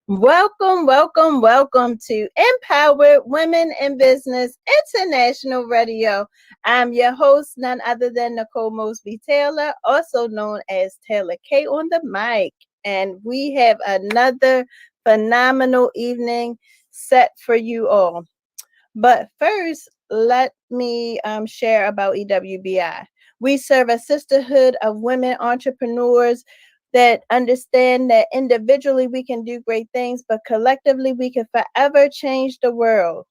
Welcome, welcome, welcome to Empowered Women in Business International Radio. I'm your host, none other than Nicole Mosby Taylor, also known as Taylor K on the mic. And we have another phenomenal evening set for you all. But first, let me share about EWBI. We serve a sisterhood of women entrepreneurs that understand that individually we can do great things, but collectively we can forever change the world.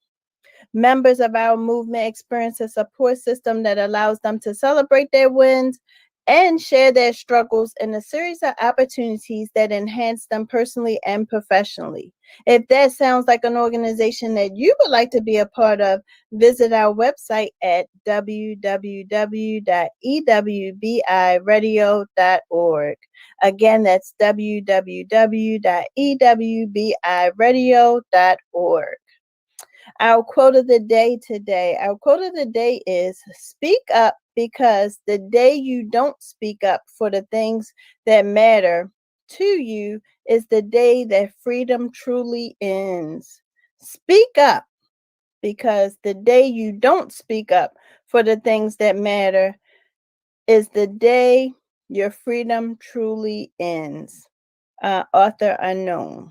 Members of our movement experience a support system that allows them to celebrate their wins and share their struggles in a series of opportunities that enhance them personally and professionally. If that sounds like an organization that you would like to be a part of, visit our website at www.ewbiradio.org. Again, that's www.ewbiradio.org. Our quote of the day today. Our quote of the day is speak up, because the day you don't speak up for the things that matter to you is the day that freedom truly ends. Speak up, because the day you don't speak up for the things that matter is the day your freedom truly ends. Author unknown.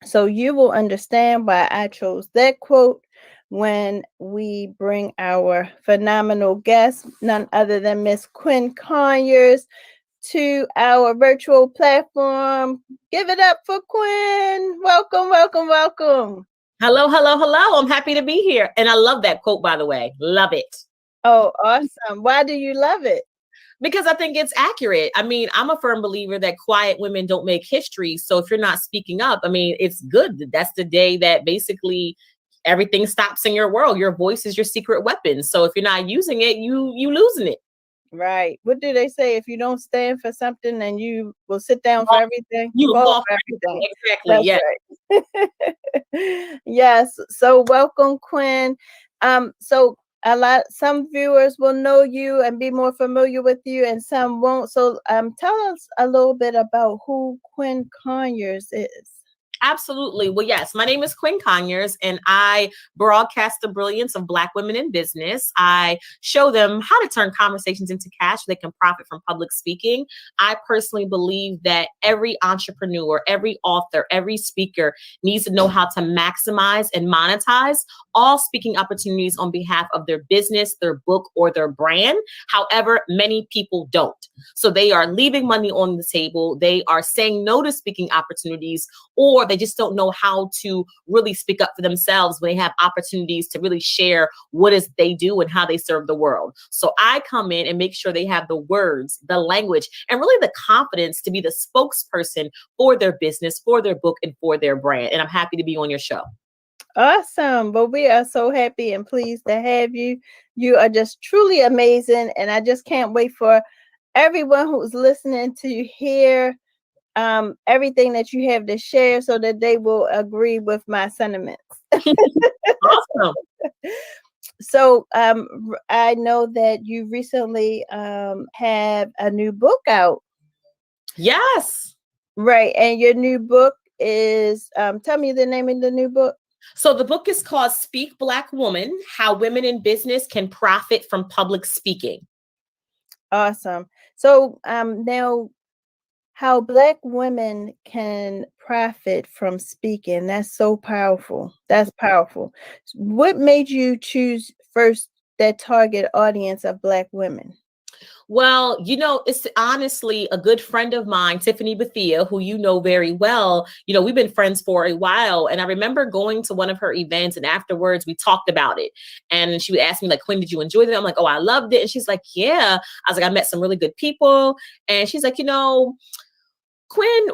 So you will understand why I chose that quote when we bring our phenomenal guest, none other than Miss Quinn Conyers, to our virtual platform. Give it up for Quinn. Welcome, welcome, welcome. Hello, hello, hello. I'm happy to be here. And I love that quote, by the way. Love it. Oh, awesome. Why do you love it? Because I think it's accurate. I mean, I'm a firm believer that quiet women don't make history. So if you're not speaking up, I mean, it's good. That's the day that basically everything stops in your world. Your voice is your secret weapon. So if you're not using it, you losing it. Right. What do they say? If you don't stand for something, then you will sit down for everything. You Fall fall for everything. Exactly. Yeah. Right. Yes. So welcome, Quinn. So some viewers will know you and be more familiar with you, and some won't. So tell us a little bit about who Quinn Conyers is. Absolutely. Well, yes, my name is Quinn Conyers, and I broadcast the brilliance of Black women in business. I show them how to turn conversations into cash so they can profit from public speaking. I personally believe that every entrepreneur, every author, every speaker needs to know how to maximize and monetize all speaking opportunities on behalf of their business, their book, or their brand. However, many people don't. So they are leaving money on the table. They are saying no to speaking opportunities, or they just don't know how to really speak up for themselves when they have opportunities to really share what is they do and how they serve the world. So I come in and make sure they have the words, the language, and really the confidence to be the spokesperson for their business, for their book, and for their brand. And I'm happy to be on your show. Awesome. Well, we are so happy and pleased to have you. You are just truly amazing. And I just can't wait for everyone who's listening to hear everything that you have to share so that they will agree with my sentiments. Awesome. So I know that you recently have a new book out. Yes. Right. And your new book is, tell me the name of the new book. So the book is called Speak Black Woman: How Women in Business Can Profit from Public Speaking. Awesome. So now, how Black women can profit from speaking. That's so powerful. That's powerful. What made you choose first that target audience of Black women? Well, it's honestly a good friend of mine, Tiffany Bethia, who you know very well. We've been friends for a while. And I remember going to one of her events, and afterwards we talked about it. And she would ask me, like, Quinn, did you enjoy it? I'm like, oh, I loved it. And she's like, yeah. I was like, I met some really good people. And she's like, Quinn,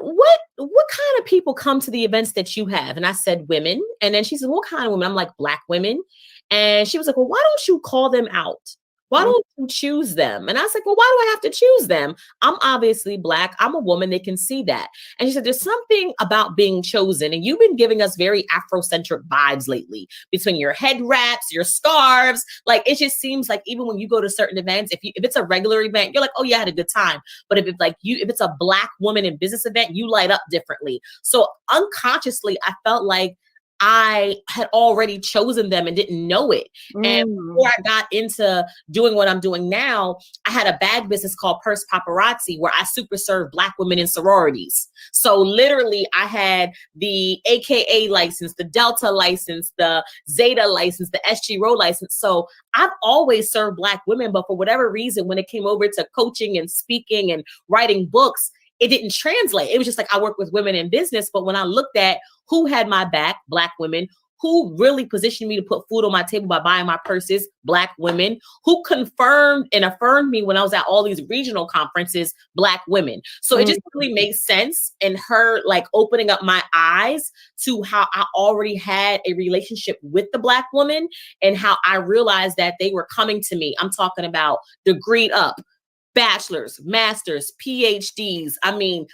what kind of people come to the events that you have? And I said, women. And then she said, what kind of women? I'm like, Black women. And she was like, well, why don't you call them out? Why don't you choose them? And I was like, well, why do I have to choose them? I'm obviously Black. I'm a woman. They can see that. And she said, there's something about being chosen. And you've been giving us very Afrocentric vibes lately between your head wraps, your scarves. Like, it just seems like even when you go to certain events, if it's a regular event, you're like, oh, yeah, I had a good time. But if it's a Black woman in business event, you light up differently. So unconsciously, I felt like I had already chosen them and didn't know it. And before I got into doing what I'm doing now, I had a bag business called Purse Paparazzi where I super served Black women in sororities. So literally I had the AKA license, the Delta license, the Zeta license, the SG Row license. So I've always served Black women, but for whatever reason, when it came over to coaching and speaking and writing books, it didn't translate. It was just like, I work with women in business. But when I looked at who had my back, Black women, who really positioned me to put food on my table by buying my purses, Black women, who confirmed and affirmed me when I was at all these regional conferences, Black women. So it just really made sense, and her like opening up my eyes to how I already had a relationship with the Black woman and how I realized that they were coming to me. I'm talking about degreed up, bachelor's, master's, PhDs,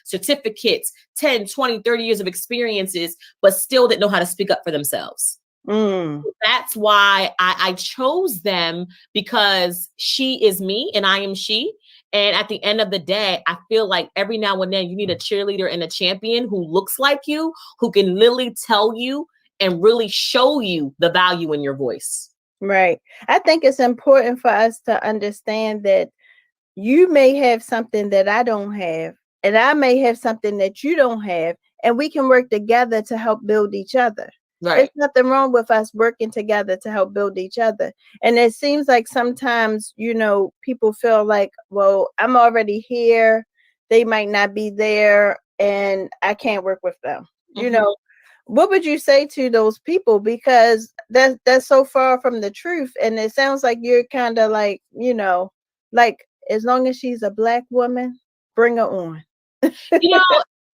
certificates, 10, 20, 30 years of experiences, but still didn't know how to speak up for themselves. That's why I chose them, because she is me and I am she. And at the end of the day, I feel like every now and then you need a cheerleader and a champion who looks like you, who can literally tell you and really show you the value in your voice. Right. I think it's important for us to understand that you may have something that I don't have, and I may have something that you don't have, and we can work together to help build each other. Right. There's nothing wrong with us working together to help build each other. And it seems like sometimes, people feel like, well, I'm already here. They might not be there, and I can't work with them. What would you say to those people? Because that's so far from the truth. And it sounds like you're kind of like, like, as long as she's a Black woman, bring her on.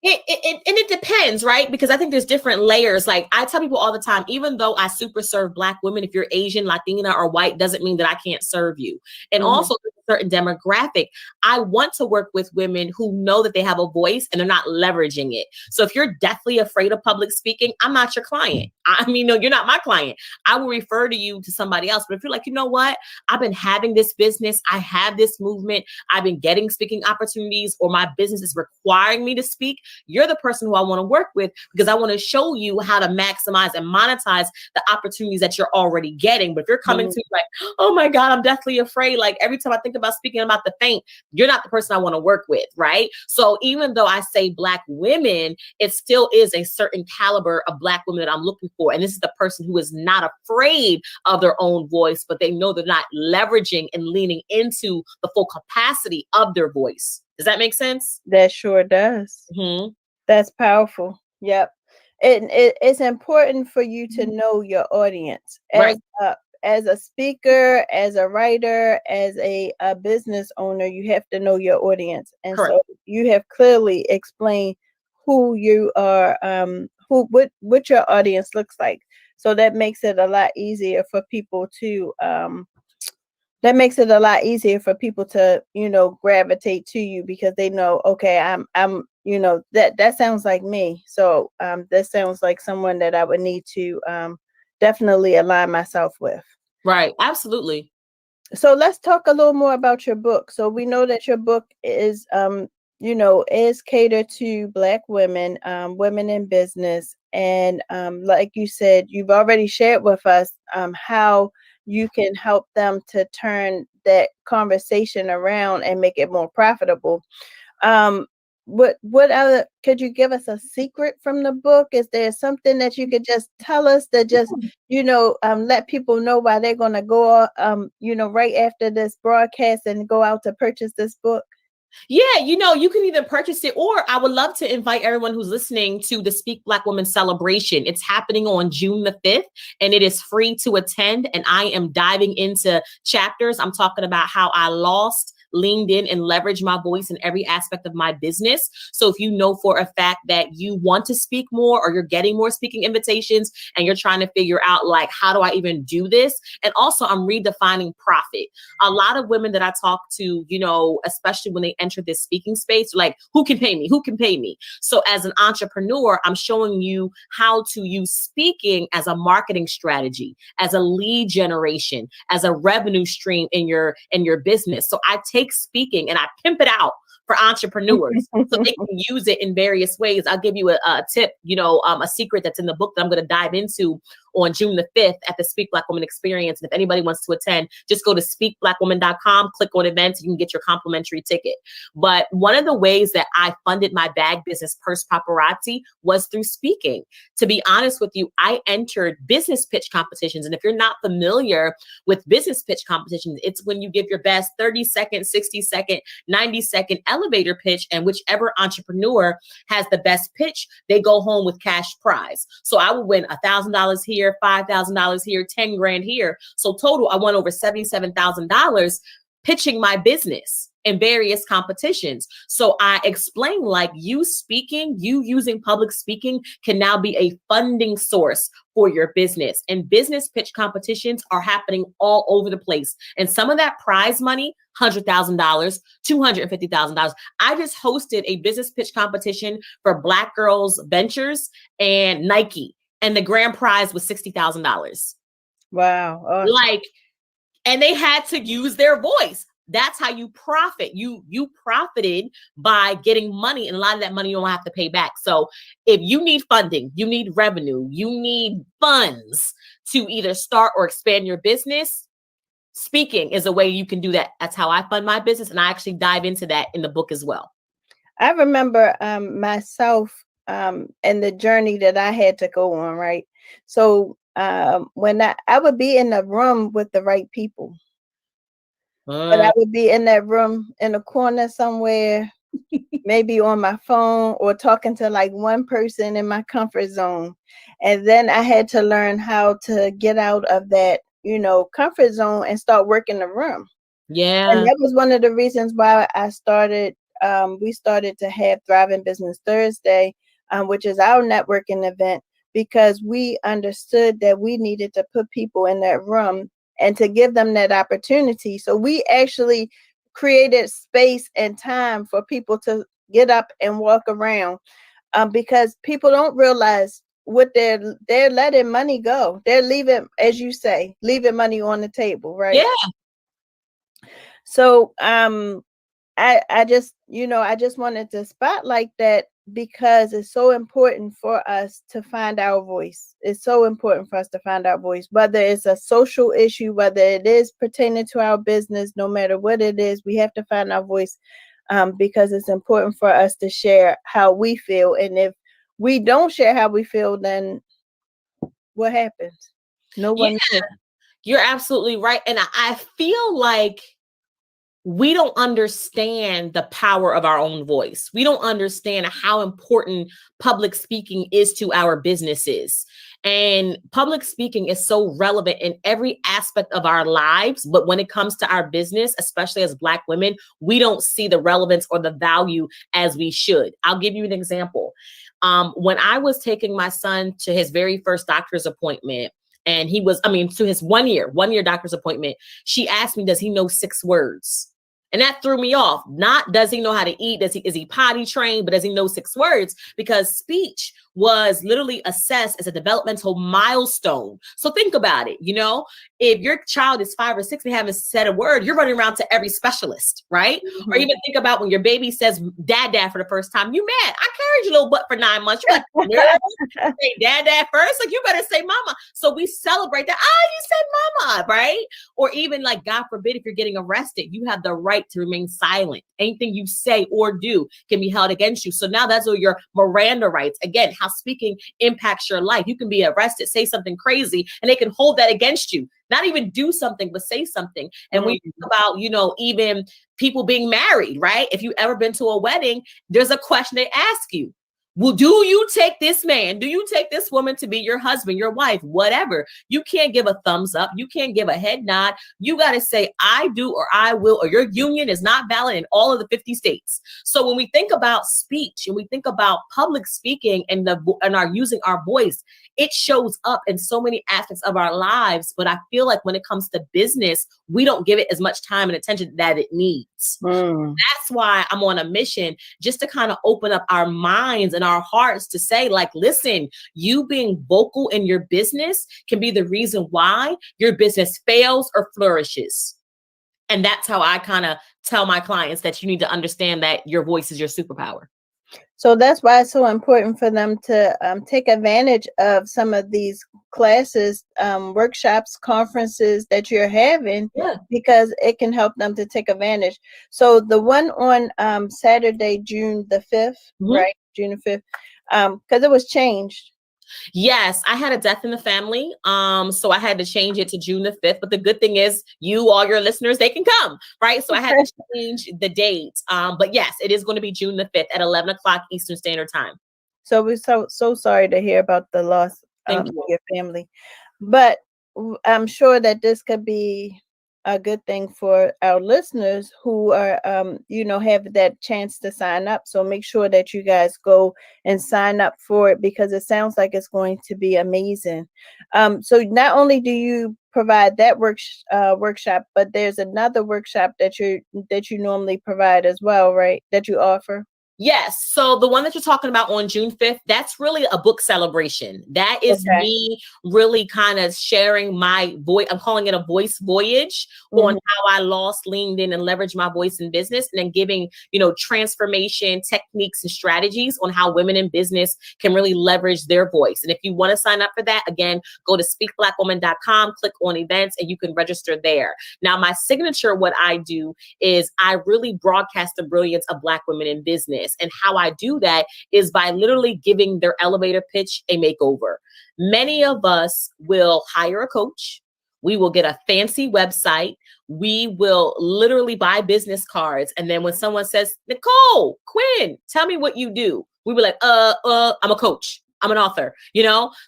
It depends, right? Because I think there's different layers. Like I tell people all the time, even though I super serve Black women, if you're Asian, Latina, or white, doesn't mean that I can't serve you. And also a certain demographic, I want to work with women who know that they have a voice and they're not leveraging it. So if you're deathly afraid of public speaking, I'm not your client. No, you're not my client. I will refer to you to somebody else. But if you're like, you know what? I've been having this business. I have this movement. I've been getting speaking opportunities, or my business is requiring me to speak. You're the person who I want to work with, because I want to show you how to maximize and monetize the opportunities that you're already getting. But if you're coming to me like, oh my God, I'm deathly afraid. Like every time I think about speaking, I'm about to faint. You're not the person I want to work with, right? So even though I say Black women, it still is a certain caliber of Black women that I'm looking for. And this is the person who is not afraid of their own voice, but they know they're not leveraging and leaning into the full capacity of their voice. Does that make sense? That sure does. That's powerful. Yep. And it's important for you to know your audience as a speaker, as a writer, as a business owner. You have to know your audience, and Correct. So you have clearly explained who you are, what your audience looks like. So that makes it a lot easier for people to gravitate to you, because they know, okay, I'm that sounds like me. So that sounds like someone that I would need to definitely align myself with. Right. Absolutely. So let's talk a little more about your book. So we know that your book is is catered to Black women, women in business. And like you said, you've already shared with us how you can help them to turn that conversation around and make it more profitable. What other, could you give us a secret from the book? Is there something that you could just tell us that just, let people know why they're going to go, right after this broadcast and go out to purchase this book? Yeah, you can either purchase it, or I would love to invite everyone who's listening to the Speak Black Woman celebration. It's happening on June the 5th, and it is free to attend. And I am diving into chapters. I'm talking about how I lost, leaned in and leveraged my voice in every aspect of my business. So if you know for a fact that you want to speak more, or you're getting more speaking invitations and you're trying to figure out like, how do I even do this? And also I'm redefining profit. A lot of women that I talk to, you know, especially when they enter this speaking space, like, who can pay me? Who can pay me? So as an entrepreneur, I'm showing you how to use speaking as a marketing strategy, as a lead generation, as a revenue stream in your business. So I take speaking and I pimp it out for entrepreneurs so they can use it in various ways. I'll give you a tip, you know, a secret that's in the book that I'm going to dive into on June the 5th at the Speak Black Woman Experience. And if anybody wants to attend, just go to speakblackwoman.com, click on events, you can get your complimentary ticket. But one of the ways that I funded my bag business, Purse Paparazzi, was through speaking. To be honest with you, I entered business pitch competitions. And if you're not familiar with business pitch competitions, it's when you give your best 30-second, 60-second, 90-second elevator pitch, and whichever entrepreneur has the best pitch, they go home with cash prize. So I would win $1,000 here, $5,000 here, 10 grand here. So total, I won over $77,000 pitching my business in various competitions. So I explained, like, you using public speaking can now be a funding source for your business. And business pitch competitions are happening all over the place. And some of that prize money, $100,000, $250,000. I just hosted a business pitch competition for Black Girls Ventures and Nike, and the grand prize was $60,000. Wow. Awesome. Like, and they had to use their voice. That's how you profit. You profited by getting money, and a lot of that money you don't have to pay back. So if you need funding, you need revenue, you need funds to either start or expand your business, speaking is a way you can do that. That's how I fund my business. And I actually dive into that in the book as well. I remember myself and the journey that I had to go on, right? So when I would be in the room with the right people, but I would be in that room in a corner somewhere, maybe on my phone or talking to like one person in my comfort zone. And then I had to learn how to get out of that, you know, comfort zone and start working the room. Yeah. And that was one of the reasons why I started, we started to have Thriving Business Thursday, which is our networking event, because we understood that we needed to put people in that room and to give them that opportunity. So we actually created space and time for people to get up and walk around, because people don't realize what they're letting money go. They're leaving, as you say, leaving money on the table, right? Yeah. So I just, you know, I just wanted to spotlight that, because it's so important for us to find our voice. It's so important for us to find our voice, whether it's a social issue, whether it is pertaining to our business, no matter what it is, we have to find our voice, because it's important for us to share how we feel. And if we don't share how we feel, then what happens? No one knows. You're absolutely right. And I feel like we don't understand the power of our own voice. We don't understand how important public speaking is to our businesses. And public speaking is so relevant in every aspect of our lives. But when it comes to our business, especially as Black women, we don't see the relevance or the value as we should. I'll give you an example. When I was taking my son to his very first doctor's appointment, and he was, to his one year doctor's appointment, she asked me, does he know 6 words? And that threw me off. Not does he know how to eat? Is he potty trained? But does he know 6 words? Because speech was literally assessed as a developmental milestone. So think about it. You know, if your child is 5 or 6 and haven't said a word, you're running around to every specialist, right? Mm-hmm. Or even think about when your baby says dad for the first time. You mad? I carried your little butt for 9 months. You're like, no, say dad first. Like, you better say mama. So we celebrate that. Oh, you said mama, right? Or even like, God forbid, if you're getting arrested, you have the right to remain silent. Anything you say or do can be held against you. So now that's all your Miranda rights. Again, how speaking impacts your life. You can be arrested, say something crazy, and they can hold that against you. Not even do something, but say something. And when you think about, you know, even people being married, right? If you've ever been to a wedding, there's a question they ask you. Well, do you take this man? Do you take this woman to be your husband, your wife, whatever? You can't give a thumbs up. You can't give a head nod. You got to say, I do, or I will, or your union is not valid in all of the 50 states. So when we think about speech and we think about public speaking and our using our voice, it shows up in so many aspects of our lives. But I feel like when it comes to business, we don't give it as much time and attention that it needs. That's why I'm on a mission, just to kind of open up our minds and our hearts to say, like, listen, you being vocal in your business can be the reason why your business fails or flourishes. And that's how I kind of tell my clients that you need to understand that your voice is your superpower. So that's why it's so important for them to take advantage of some of these classes, workshops, conferences that you're having, because it can help them to take advantage. So the one on Saturday, June the 5th, right? June the 5th, because it was changed. Yes, I had a death in the family. So I had to change it to June the 5th. But the good thing is all your listeners, they can come, right? So I had to change the date. But yes, it is going to be June the 5th at 11 o'clock Eastern Standard Time. So we're so sorry to hear about the loss of your family. But I'm sure that this could be a good thing for our listeners who are, have that chance to sign up. So make sure that you guys go and sign up for it, because it sounds like it's going to be amazing. So not only do you provide that workshop, but there's another workshop that you normally provide as well, right? That you offer. Yes. So the one that you're talking about on June 5th, that's really a book celebration. That is me really kind of sharing my voice. I'm calling it a voice voyage on how I lost, leaned in, and leveraged my voice in business, and then giving, transformation techniques and strategies on how women in business can really leverage their voice. And if you want to sign up for that, again, go to speakblackwoman.com, click on events, and you can register there. Now, my signature, what I do is I really broadcast the brilliance of Black women in business. And how I do that is by literally giving their elevator pitch a makeover. Many of us will hire a coach. We will get a fancy website. We will literally buy business cards. And then when someone says, Nicole, Quinn, tell me what you do, we were like, I'm a coach. I'm an author,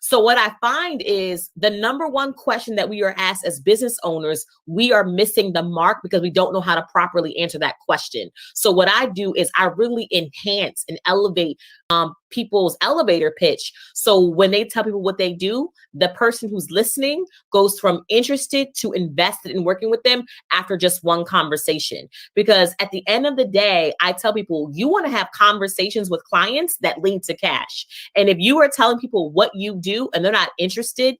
So what I find is the number one question that we are asked as business owners, we are missing the mark because we don't know how to properly answer that question. So what I do is I really enhance and elevate people's elevator pitch. So when they tell people what they do, the person who's listening goes from interested to invested in working with them after just one conversation. Because at the end of the day, I tell people, you want to have conversations with clients that lead to cash. And if you are telling people what you do and they're not interested,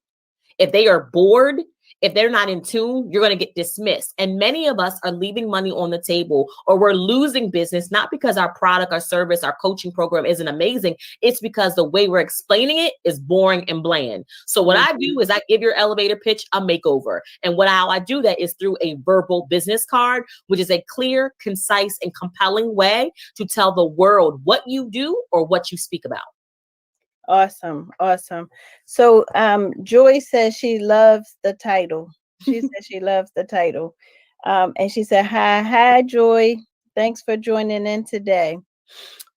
if they are bored, if they're not in tune, you're going to get dismissed. And many of us are leaving money on the table, or we're losing business, not because our product, our service, our coaching program isn't amazing. It's because the way we're explaining it is boring and bland. So what I do is I give your elevator pitch a makeover. And how I do that is through a verbal business card, which is a clear, concise, and compelling way to tell the world what you do or what you speak about. Awesome. So Joy says she loves the title. She says she loves the title. And she said, hi, Joy. Thanks for joining in today.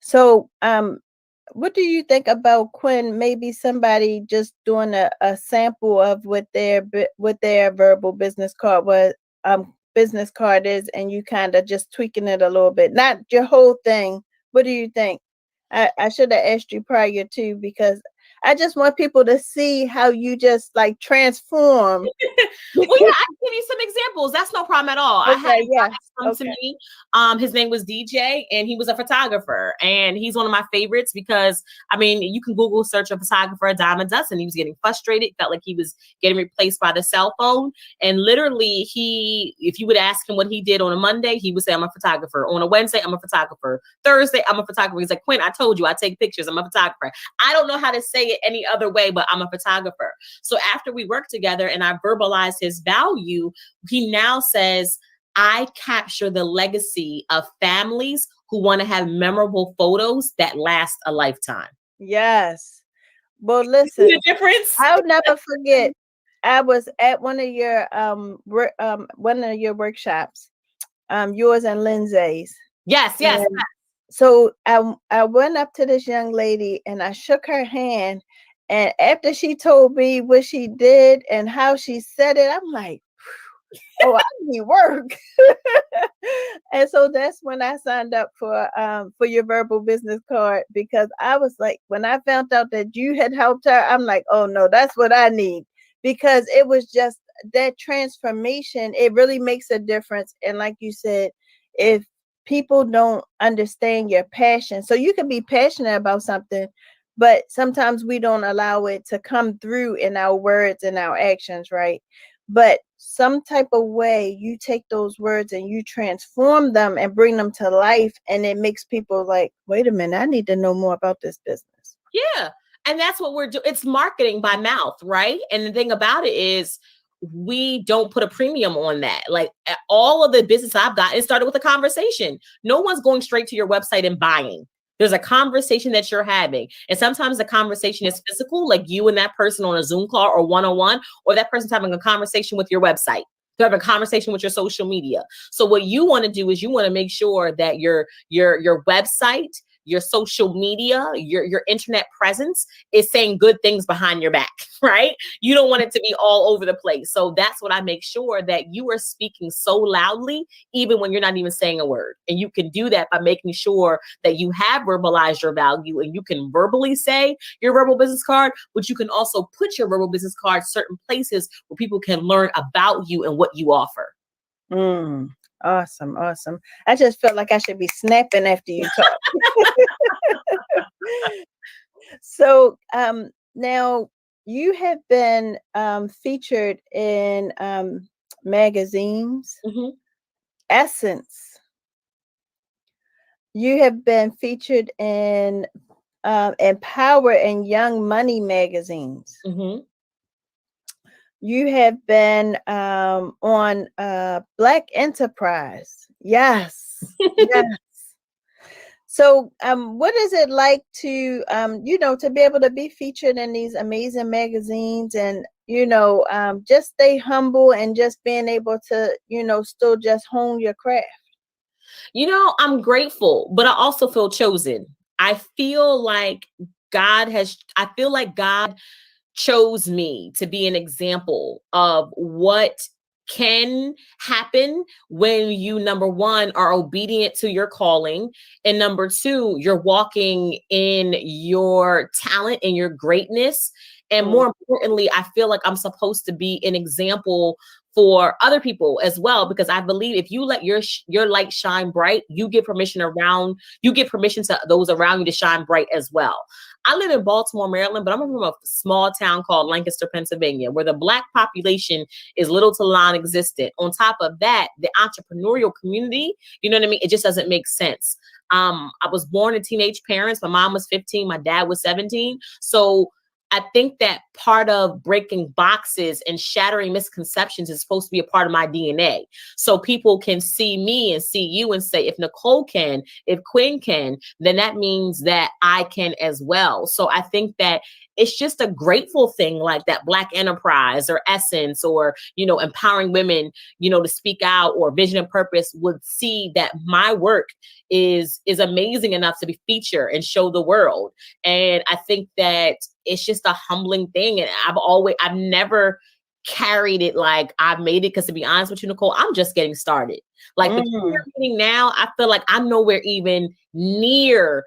So what do you think about, Quinn, maybe somebody just doing a sample of what their verbal business card is, and you kind of just tweaking it a little bit, not your whole thing. What do you think? I should have asked you prior to, because I just want people to see how you just like transform. Well, yeah, I can give you some examples. That's no problem at all. Okay, I had a guy come to me. His name was DJ, and he was a photographer, and he's one of my favorites because, you can Google search a photographer a dime a dozen. He was getting frustrated, felt like he was getting replaced by the cell phone. And literally if you would ask him what he did on a Monday, he would say, I'm a photographer. On a Wednesday, I'm a photographer. Thursday, I'm a photographer. He's like, Quinn, I told you I take pictures. I'm a photographer. I don't know how to say it any other way, but I'm a photographer. So after we worked together and I verbalized his value, he now says, I capture the legacy of families who want to have memorable photos that last a lifetime. Yes. Well, listen, the difference? I'll never forget. I was at one of your workshops, yours and Lindsay's. Yes. So I went up to this young lady and I shook her hand. And after she told me what she did and how she said it, I'm like, oh, I need work. And so that's when I signed up for your verbal business card, because I was like, when I found out that you had helped her, I'm like, oh no, that's what I need. Because it was just that transformation, it really makes a difference. And like you said, if people don't understand your passion, so you can be passionate about something, but sometimes we don't allow it to come through in our words and our actions, right? But some type of way you take those words and you transform them and bring them to life, and it makes people like, wait a minute, I need to know more about this business. Yeah. And that's what we're doing. It's marketing by mouth, right? And the thing about it is, we don't put a premium on that. Like all of the business I've got, it started with a conversation. No one's going straight to your website and buying. There's a conversation that you're having. And sometimes the conversation is physical, like you and that person on a Zoom call or one-on-one, or that person's having a conversation with your website. They're having a conversation with your social media. So what you want to do is you want to make sure that your website, your social media, your internet presence is saying good things behind your back, right? You don't want it to be all over the place. So that's what I make sure, that you are speaking so loudly, even when you're not even saying a word. And you can do that by making sure that you have verbalized your value, and you can verbally say your verbal business card, but you can also put your verbal business card certain places where people can learn about you and what you offer. Awesome. Awesome. I just felt like I should be snapping after you talk. So now you have been featured in magazines. Mm-hmm. Essence. You have been featured in Empower and Young Money magazines. Mm-hmm. You have been on Black Enterprise. Yes. Yes. So what is it like to to be able to be featured in these amazing magazines, and just stay humble and just being able to still just hone your craft? I'm grateful, but I also feel chosen. I feel like God chose me to be an example of what can happen when you, number one, are obedient to your calling, and number two, you're walking in your talent and your greatness. And more importantly, I feel like I'm supposed to be an example for other people as well, because I believe if you let your light shine bright, you give permission to those around you to shine bright as well. I live in Baltimore, Maryland, but I'm from a small town called Lancaster, Pennsylvania, where the Black population is little to non-existent. On top of that, the entrepreneurial community, you know what I mean? It just doesn't make sense. I was born to teenage parents. My mom was 15, my dad was 17. So I think that part of breaking boxes and shattering misconceptions is supposed to be a part of my DNA. So people can see me and see you and say, if Nicole can, if Quinn can, then that means that I can as well. So I think that it's just a grateful thing, like that Black Enterprise or Essence or, empowering women, to speak out, or Vision and Purpose would see that my work is amazing enough to be featured and show the world. And I think that it's just a humbling thing. And I've never carried it like I've made it. Because to be honest with you, Nicole, I'm just getting started. Like the career I'm getting now, I feel like I'm nowhere even near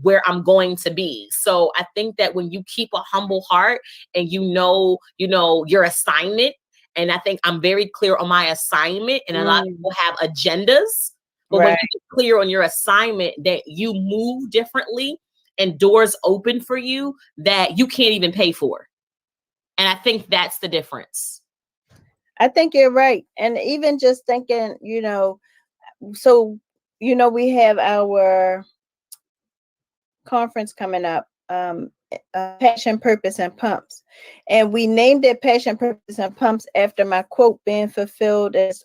where I'm going to be. So I think that when you keep a humble heart and your assignment, and I think I'm very clear on my assignment, and a lot of people have agendas, but when you get clear on your assignment, that you move differently and doors open for you that you can't even pay for. And I think that's the difference. I think you're right. And even just thinking, so, we have our conference coming up, Passion, Purpose, and Pumps. And we named it Passion, Purpose, and Pumps after my quote, being fulfilled is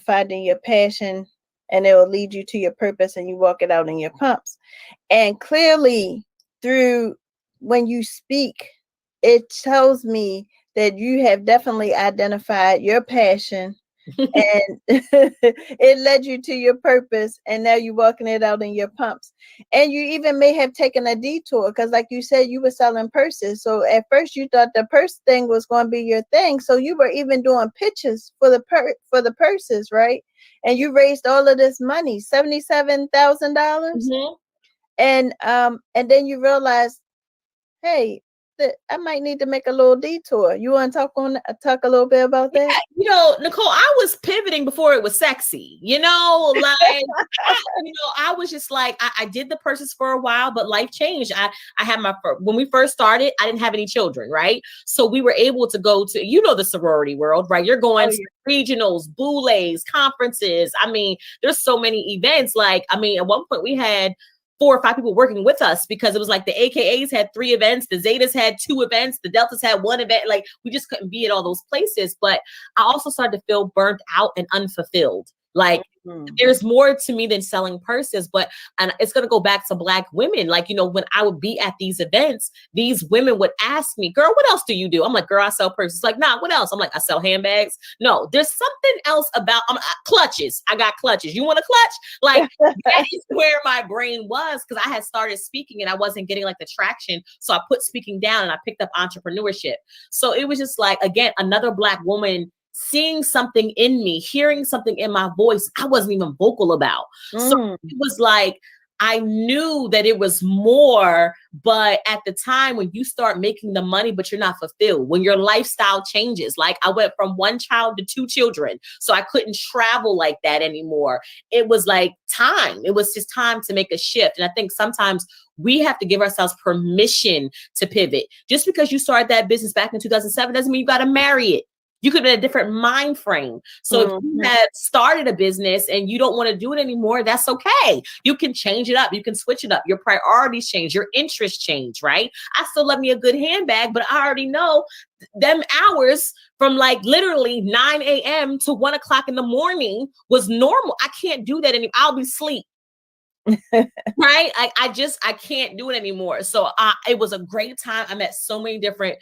finding your passion, and it will lead you to your purpose, and you walk it out in your pumps. And clearly, through when you speak, it tells me that you have definitely identified your passion, And it led you to your purpose, and now you're walking it out in your pumps. And you even may have taken a detour, because like you said, you were selling purses. So at first you thought the purse thing was going to be your thing, so you were even doing pitches for the purses, right? And you raised all of this money, $77,000. Mhm. And then you realized, hey, I might need to make a little detour. You want to talk a little bit about that? Yeah, Nicole, I was pivoting before it was sexy. I was just like, I did the purses for a while, but life changed. I had when we first started, I didn't have any children, right? So we were able to go to, the sorority world, right? You're going to regionals, boules, conferences. I mean, there's so many events. At one point we had 4 or 5 people working with us, because it was like the AKAs had 3 events, the Zetas had 2 events, the Deltas had 1 event. Like, we just couldn't be at all those places. But I also started to feel burnt out and unfulfilled. Like, there's more to me than selling purses. And it's going to go back to Black women. When I would be at these events, these women would ask me, girl, what else do you do? I'm like, girl, I sell purses. Like, nah, what else? I'm like, I sell handbags. No, there's something else about clutches. I got clutches. You want a clutch? Like, that is where my brain was, because I had started speaking and I wasn't getting like the traction. So I put speaking down and I picked up entrepreneurship. So it was just like, again, another Black woman seeing something in me, hearing something in my voice I wasn't even vocal about. So it was like, I knew that it was more, but at the time when you start making the money, but you're not fulfilled, when your lifestyle changes, like I went from 1 child to 2 children, so I couldn't travel like that anymore. It was like time. It was just time to make a shift. And I think sometimes we have to give ourselves permission to pivot. Just because you started that business back in 2007 doesn't mean you got to marry it. You could be in a different mind frame. So if you have started a business and you don't want to do it anymore, that's okay. You can change it up. You can switch it up. Your priorities change. Your interests change, right? I still love me a good handbag, but I already know them hours from like literally 9 a.m. to 1 o'clock in the morning was normal. I can't do that anymore. I'll be asleep. Right? I can't do it anymore. So it was a great time. I met so many different,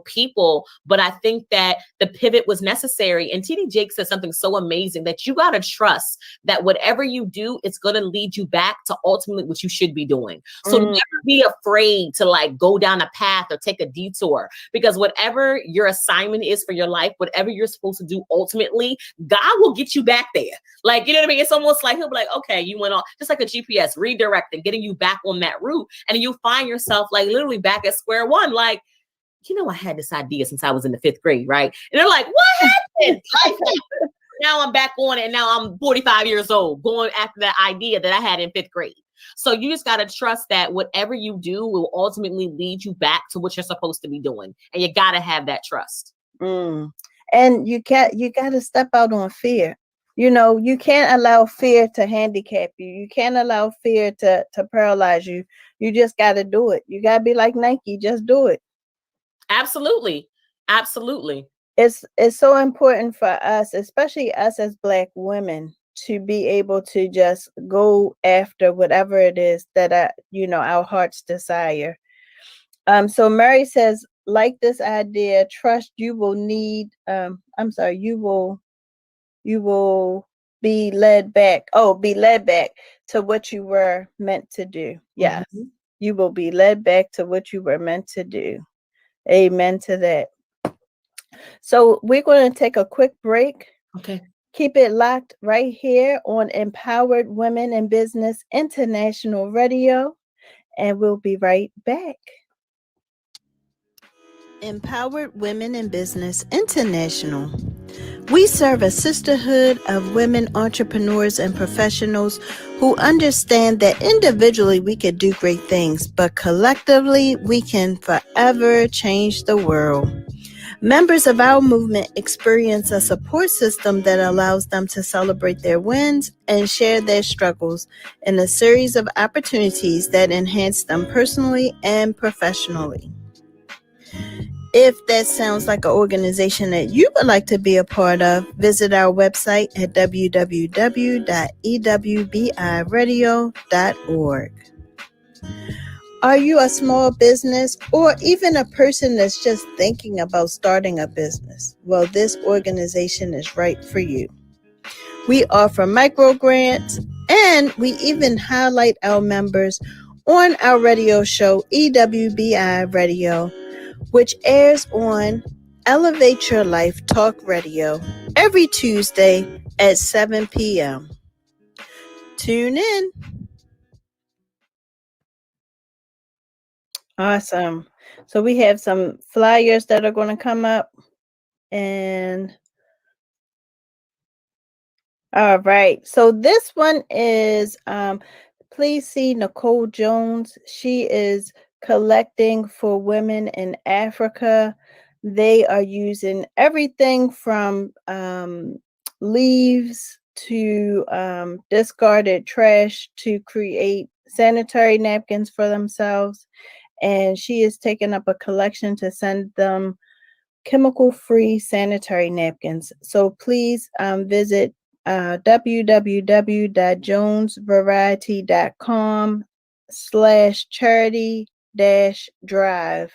people, but I think that the pivot was necessary. And TD Jake said something so amazing, that you got to trust that whatever you do, it's going to lead you back to ultimately what you should be doing. So never be afraid to like go down a path or take a detour, because whatever your assignment is for your life, whatever you're supposed to do, ultimately, God will get you back there. Like, you know what I mean? It's almost like he'll be like, okay, you went on, just like a GPS, redirecting, getting you back on that route. And then you find yourself like literally back at square one. Like, I had this idea since I was in the 5th grade, right? And they're like, what happened? Now I'm back on it. And now I'm 45 years old going after that idea that I had in 5th grade. So you just got to trust that whatever you do will ultimately lead you back to what you're supposed to be doing. And you got to have that trust. And you got to step out on fear. You can't allow fear to handicap you. You can't allow fear to paralyze you. You just got to do it. You got to be like Nike. Just do it. Absolutely. Absolutely. It's so important for us, especially us as Black women, to be able to just go after whatever it is that our hearts desire. So Mary says, like this idea, trust you will need. You will be led back. Be led back to what you were meant to do. Yes. You will be led back to what you were meant to do. Amen to that. So we're going to take a quick break. Okay. Keep it locked right here on Empowered Women in Business International Radio, and we'll be right back. Empowered Women in Business International. We serve a sisterhood of women entrepreneurs and professionals who understand that individually we can do great things, but collectively we can forever change the world. Members of our movement experience a support system that allows them to celebrate their wins and share their struggles in a series of opportunities that enhance them personally and professionally. If that sounds like an organization that you would like to be a part of, visit our website at www.ewbiradio.org. Are you a small business or even a person that's just thinking about starting a business? Well, this organization is right for you. We offer micro grants and we even highlight our members on our radio show, EWBI Radio, which airs on Elevate Your Life Talk Radio every Tuesday at 7 p.m. Tune in. Awesome. So we have some flyers that are going to come up. And all right. So this one is please see Nicole Jones. She is collecting for women in Africa. They are using everything from leaves to discarded trash to create sanitary napkins for themselves. And she is taking up a collection to send them chemical-free sanitary napkins. So please visit www.jonesvariety.com/charity-drive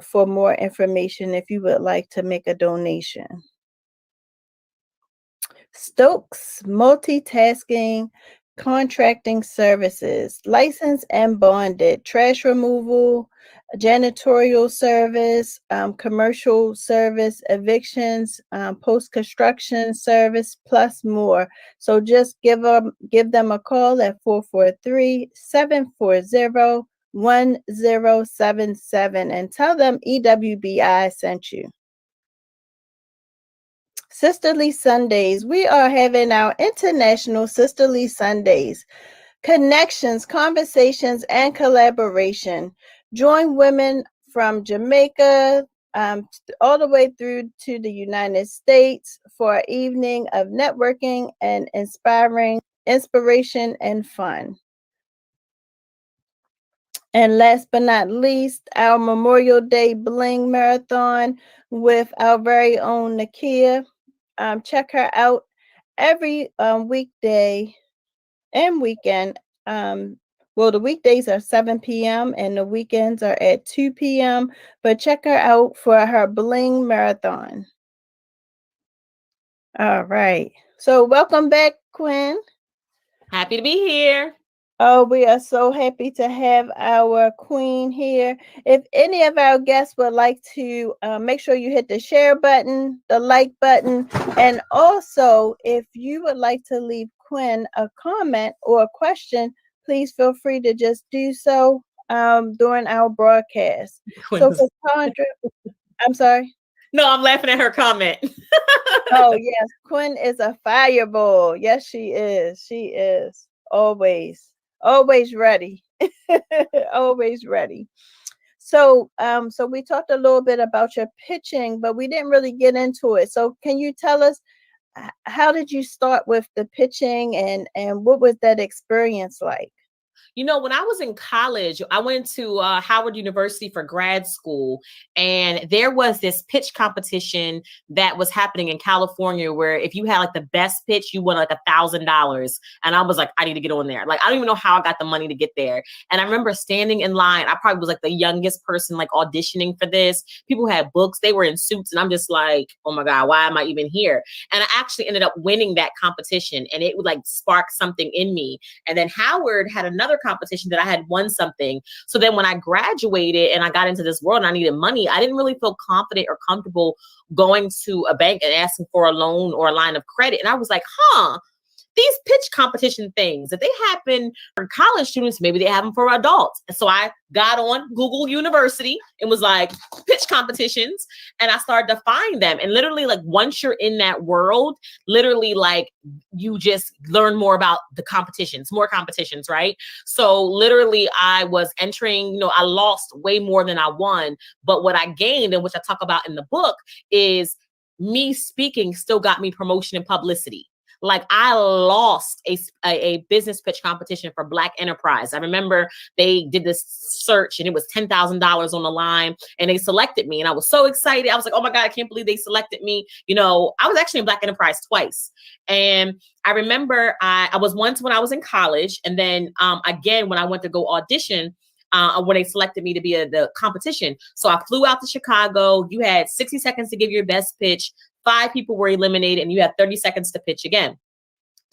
for more information if you would like to make a donation. Stokes Multitasking Contracting Services, licensed and bonded, trash removal, janitorial service, commercial service, evictions, post-construction service, plus more. So just give them a call at 443-740-1077 and tell them EWBI sent you. Sisterly Sundays. We are having our International Sisterly Sundays. Connections, conversations, and collaboration. Join women from Jamaica all the way through to the United States for an evening of networking and inspiration and fun. And last but not least, our Memorial Day Bling Marathon with our very own Nakia. Check her out every weekday and weekend. Well, the weekdays are 7 p.m. and the weekends are at 2 p.m. But check her out for her Bling Marathon. All right. So welcome back, Quinn. Happy to be here. Oh, we are so happy to have our queen here. If any of our guests would like to make sure you hit the share button, the like button, and also if you would like to leave Quinn a comment or a question, please feel free to just do so during our broadcast. So for Cassandra, I'm sorry. No, I'm laughing at her comment. Oh, yes. Quinn is a fireball. Yes, she is. She is. Always ready. Always ready. So we talked a little bit about your pitching, but we didn't really get into it. So can you tell us how did you start with the pitching and what was that experience like? You know, when I was in college, I went to Howard University for grad school, and there was this pitch competition that was happening in California where if you had like the best pitch, you won like $1,000. And I was like, I need to get on there. Like, I don't even know how I got the money to get there. And I remember standing in line. I probably was like the youngest person like auditioning for this. People had books. They were in suits. And I'm just like, oh my God, why am I even here? And I actually ended up winning that competition, and it would like spark something in me. And then Howard had another competition that I had won something. So then when I graduated and I got into this world and I needed money, I didn't really feel confident or comfortable going to a bank and asking for a loan or a line of credit. And I was like, these pitch competition things, if they happen for college students, maybe they have them for adults. And so I got on Google University and was like, pitch competitions. And I started to find them. And literally, like, once you're in that world, literally, like, you just learn more about the competitions, more competitions, right? So literally, I was entering, I lost way more than I won. But what I gained, and which I talk about in the book, is me speaking still got me promotion and publicity. Like, I lost a business pitch competition for Black Enterprise. I remember they did this search and it was $10,000 on the line and they selected me. And I was so excited. I was like, oh my God, I can't believe they selected me. I was actually in Black Enterprise twice. And I remember I was once when I was in college. And then again, when I went to go audition, when they selected me to be the competition. So I flew out to Chicago. You had 60 seconds to give your best pitch. 5 people were eliminated, and you had 30 seconds to pitch again.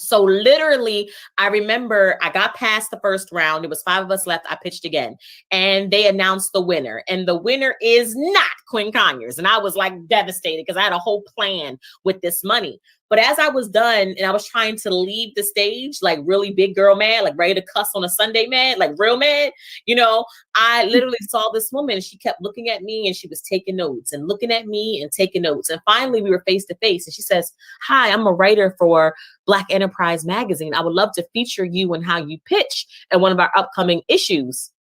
So literally, I remember I got past the first round. It was 5 of us left. I pitched again, and they announced the winner. And the winner is not Quinn Conyers. And I was like devastated because I had a whole plan with this money. But as I was done and I was trying to leave the stage, like really big girl mad, like ready to cuss on a Sunday mad, like real mad, I literally saw this woman and she kept looking at me and she was taking notes and looking at me and taking notes. And finally we were face to face and she says, "Hi, I'm a writer for Black Enterprise Magazine. I would love to feature you and how you pitch in one of our upcoming issues."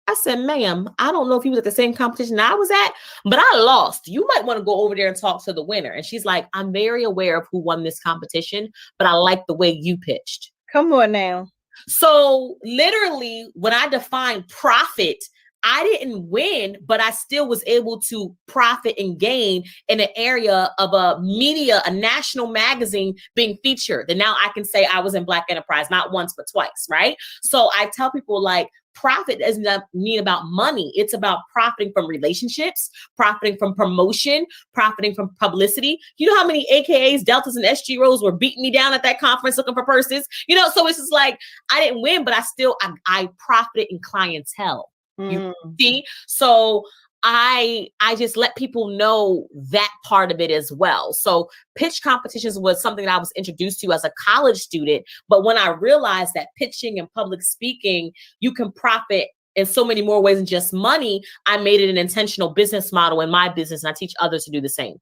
I said, "Ma'am, I don't know if he was at the same competition I was at, but I lost. You might want to go over there and talk to the winner." And she's like, "I'm very aware of who won this competition, but I like the way you pitched." Come on now. So literally, when I define profit, I didn't win, but I still was able to profit and gain in an area of a media, a national magazine being featured. And now I can say I was in Black Enterprise, not once, but twice, right? So I tell people like, profit doesn't mean about money. It's about profiting from relationships, profiting from promotion, profiting from publicity. You know how many AKAs, Deltas, and SG-Ros were beating me down at that conference looking for purses? So it's just like, I didn't win, but I profited in clientele. You see? So I just let people know that part of it as well. So pitch competitions was something that I was introduced to as a college student. But when I realized that pitching and public speaking, you can profit in so many more ways than just money, I made it an intentional business model in my business, and I teach others to do the same.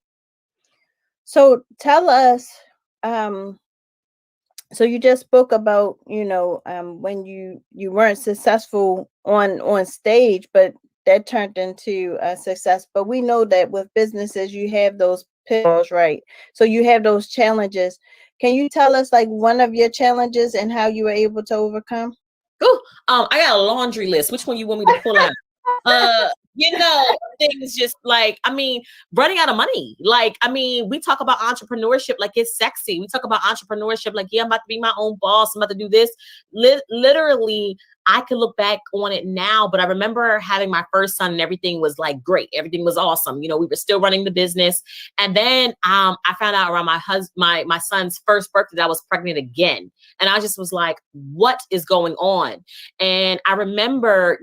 So tell us, so you just spoke about, when you weren't successful on stage, but that turned into a success. But we know that with businesses, you have those pitfalls, right? So you have those challenges. Can you tell us like one of your challenges and how you were able to overcome? Ooh, I got a laundry list. Which one you want me to pull out? Things just like, running out of money. We talk about entrepreneurship like it's sexy. We talk about entrepreneurship like, yeah, I'm about to be my own boss. I'm about to do this. Literally, I can look back on it now, but I remember having my first son and everything was like great. Everything was awesome. We were still running the business. And then I found out around my son's first birthday that I was pregnant again. And I just was like, what is going on? And I remember,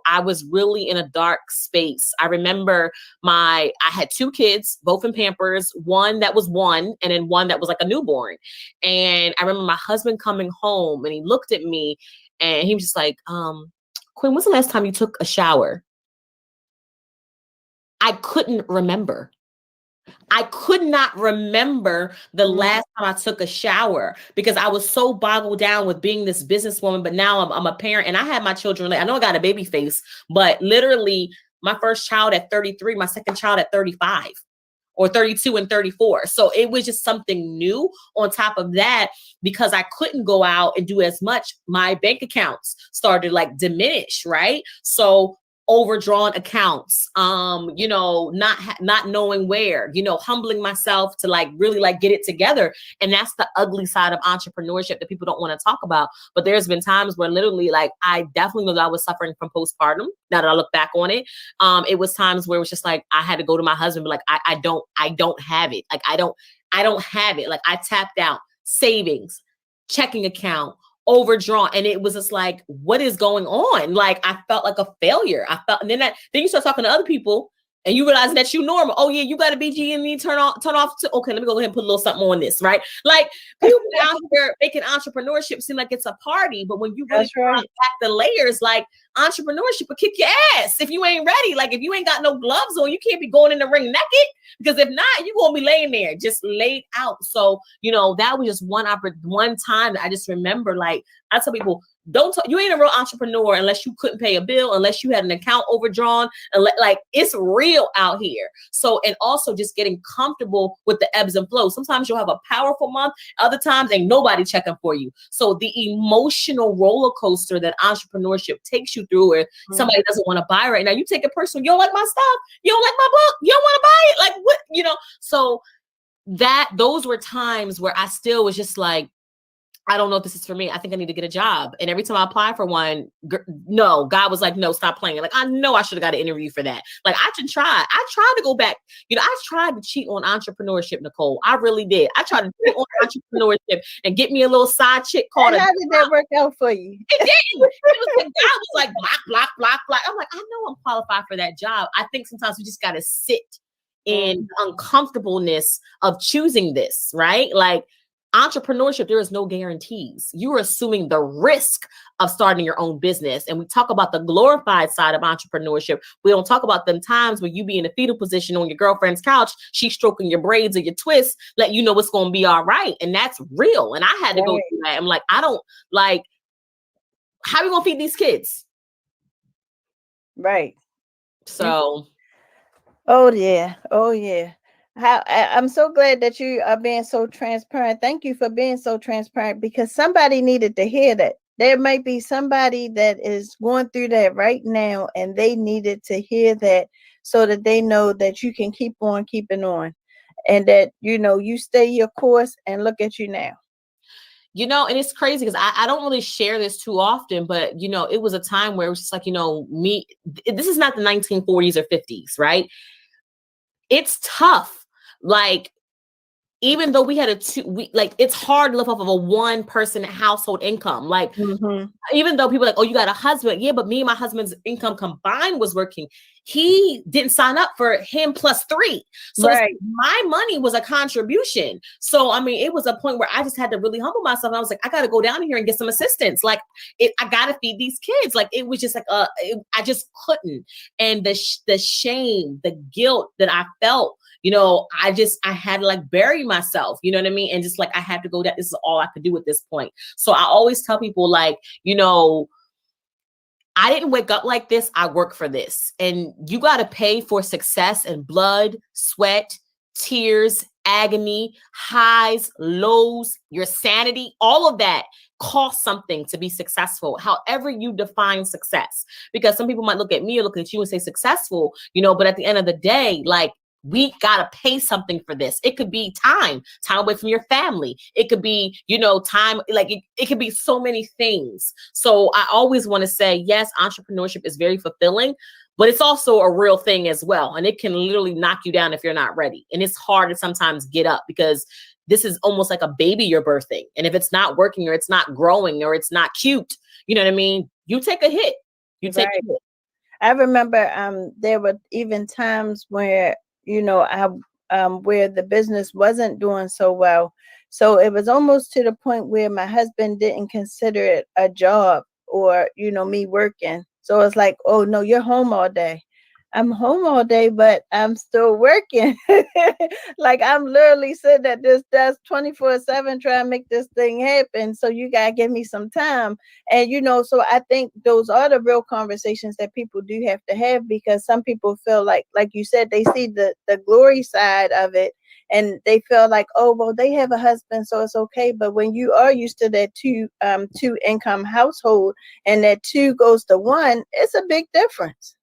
I was really in a dark space. I remember I had 2 kids, both in Pampers, one that was 1 and then one that was like a newborn. And I remember my husband coming home and he looked at me and he was just like, "Quinn, when's the last time you took a shower?" I couldn't remember. I could not remember the last time I took a shower because I was so boggled down with being this businesswoman. But now I'm a parent and I had my children. I know I got a baby face, but literally my first child at 33, my second child at 35. Or 32 and 34. So it was just something new on top of that, because I couldn't go out and do as much. My bank accounts started like diminish, right? So overdrawn accounts, not knowing where, humbling myself to like really like get it together. And that's the ugly side of entrepreneurship that people don't want to talk about. But there's been times where literally like, I definitely know that I was suffering from postpartum. Now that I look back on it, it was times where it was just like, I had to go to my husband, but like, I don't have it. Like, I don't have it. Like I tapped out savings, checking account, overdrawn. And it was just like, what is going on? Like, I felt like a failure. And then you start talking to other people and you realize that you normal. Oh yeah, you got a BG&E turn off to, okay, let me go ahead and put a little something on this, right? Like people out here making entrepreneurship seem like it's a party, but when you really back the layers, like entrepreneurship will kick your ass if you ain't ready. Like if you ain't got no gloves on, you can't be going in the ring naked, because if not, you're gonna be laying there just laid out. So that was just one time that I just remember. Like I tell people, you ain't a real entrepreneur unless you couldn't pay a bill, unless you had an account overdrawn, and like it's real out here. So, and also just getting comfortable with the ebbs and flows. Sometimes you'll have a powerful month, other times ain't nobody checking for you. So the emotional roller coaster that entrepreneurship takes you through, where somebody doesn't want to buy right now, you take it personal. You don't like my stuff, you don't like my book, you don't want to buy it. Like what, so those were times where I still was just like, I don't know if this is for me. I think I need to get a job. And every time I apply for one, no, God was like, no, stop playing. Like, I know I should have got an interview for that. Like, I should try. I tried to go back. I tried to cheat on entrepreneurship, Nicole. I really did. I tried to cheat on entrepreneurship and get me a little side chick called. And how did that work out for you? It didn't. It was like, God was like, block, block, block, block. I'm like, I know I'm qualified for that job. I think sometimes we just got to sit in uncomfortableness of choosing this, right? Like, entrepreneurship, there is no guarantees. You are assuming the risk of starting your own business. And we talk about the glorified side of entrepreneurship. We don't talk about them times when you be in a fetal position on your girlfriend's couch, she's stroking your braids or your twists, let you know it's going to be all right. And that's real. And I had to go through that. I'm like, I don't like, how are we going to feed these kids? Right. So. Oh, yeah. Oh, yeah. I'm so glad that you are being so transparent. Thank you for being so transparent, because somebody needed to hear that. There might be somebody that is going through that right now, and they needed to hear that so that they know that you can keep on keeping on, and that, you stay your course, and look at you now. And it's crazy because I don't really share this too often, but, it was a time where it was just like, this is not the 1940s or 50s, right? It's tough. Like, even though we had it's hard to live off of a one person household income. Like, even though people are like, oh, you got a husband. Yeah, but me and my husband's income combined was working. He didn't sign up for him plus 3. So my money was a contribution. So, I mean, it was a point where I just had to really humble myself. And I was like, I got to go down here and get some assistance. Like, I got to feed these kids. Like, it was just like, I just couldn't. And the shame, the guilt that I felt, I had to like bury myself, you know what I mean? And just like, I had to go, that this is all I could do at this point. So I always tell people, like, I didn't wake up like this. I work for this. And you got to pay for success and blood, sweat, tears, agony, highs, lows, your sanity, all of that costs something to be successful, however you define success. Because some people might look at me or look at you and say successful, but at the end of the day, like, we got to pay something for this. It could be time away from your family. It could be, time, like it could be so many things. So I always want to say, yes, entrepreneurship is very fulfilling, but it's also a real thing as well. And it can literally knock you down if you're not ready. And it's hard to sometimes get up because this is almost like a baby you're birthing. And if it's not working or it's not growing or it's not cute, you know what I mean? You take a hit. You take a hit. I remember there were even times where where the business wasn't doing so well. So it was almost to the point where my husband didn't consider it a job or, me working. So it's like, oh, no, you're home all day. I'm home all day, but I'm still working. Like, I'm literally sitting at this desk 24/7 trying to make this thing happen. So you got to give me some time. And, so I think those are the real conversations that people do have to have, because some people feel like you said, they see the glory side of it. And they feel like, oh, well, they have a husband, so it's okay. But when you are used to that two income household and that 2 goes to 1, it's a big difference.